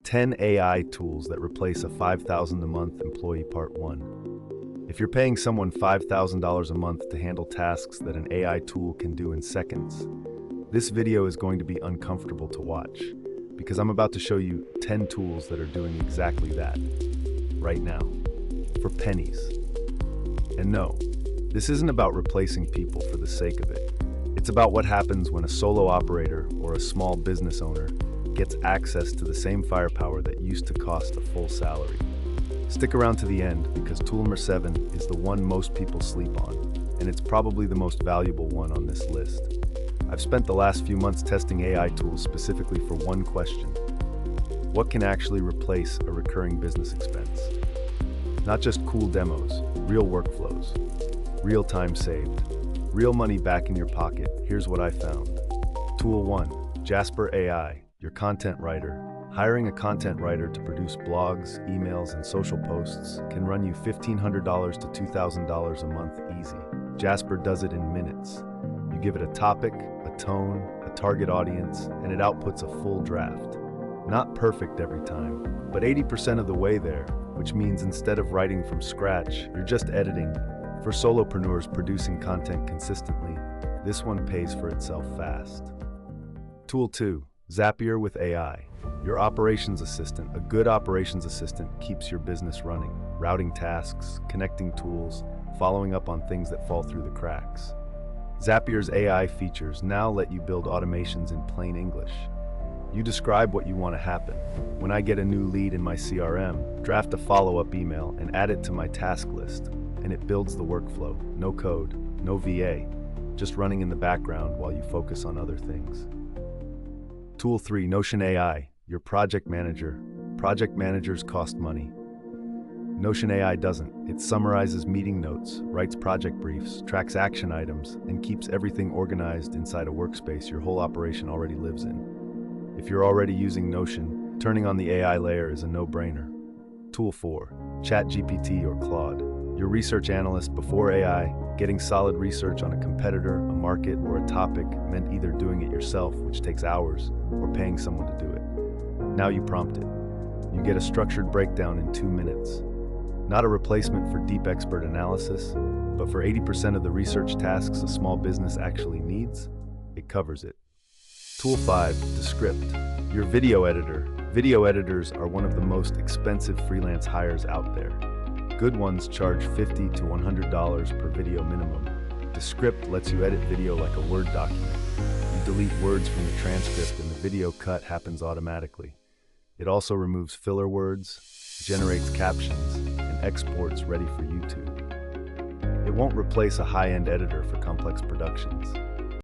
10 AI tools that replace a $5,000 a month employee, part 1. If you're paying someone $5,000 a month to handle tasks that an AI tool can do in seconds, this video is going to be uncomfortable to watch because I'm about to show you 10 tools that are doing exactly that right now for pennies. And no, this isn't about replacing people for the sake of it. It's about what happens when a solo operator or a small business owner gets access to the same firepower that used to cost a full salary. Stick around to the end because tool number 7 is the one most people sleep on, and it's probably the most valuable one on this list. I've spent the last few months testing AI tools specifically for one question: what can actually replace a recurring business expense? Not just cool demos, real workflows, real time saved, real money back in your pocket. Here's what I found. Tool 1, Jasper AI, your content writer. Hiring a content writer to produce blogs, emails, and social posts can run you $1,500 to $2,000 a month easy. Jasper does it in minutes. You give it a topic, a tone, a target audience, and it outputs a full draft. Not perfect every time, but 80% of the way there, which means instead of writing from scratch, you're just editing. For solopreneurs producing content consistently, this one pays for itself fast. Tool 2, Zapier with AI. Your operations assistant. A good operations assistant keeps your business running, routing tasks, connecting tools, following up on things that fall through the cracks. Zapier's AI features now let you build automations in plain English. You describe what you want to happen. When I get a new lead in my CRM, draft a follow-up email and add it to my task list, and it builds the workflow. No code, no VA, just running in the background while you focus on other things. Tool 3, Notion AI, your project manager. Project managers cost money. Notion AI doesn't. It summarizes meeting notes, writes project briefs, tracks action items, and keeps everything organized inside a workspace your whole operation already lives in. If you're already using Notion, turning on the AI layer is a no-brainer. Tool 4, ChatGPT or Claude. Your research analyst before AI, getting solid research on a competitor, a market, or a topic meant either doing it yourself, which takes hours, or paying someone to do it. Now you prompt it. You get a structured breakdown in 2 minutes. Not a replacement for deep expert analysis, but for 80% of the research tasks a small business actually needs, it covers it. Tool 5, Descript, your video editor. Video editors are one of the most expensive freelance hires out there. Good ones charge $50 to $100 per video minimum. Descript lets you edit video like a Word document. You delete words from the transcript and the video cut happens automatically. It also removes filler words, generates captions, and exports ready for YouTube. It won't replace a high-end editor for complex productions,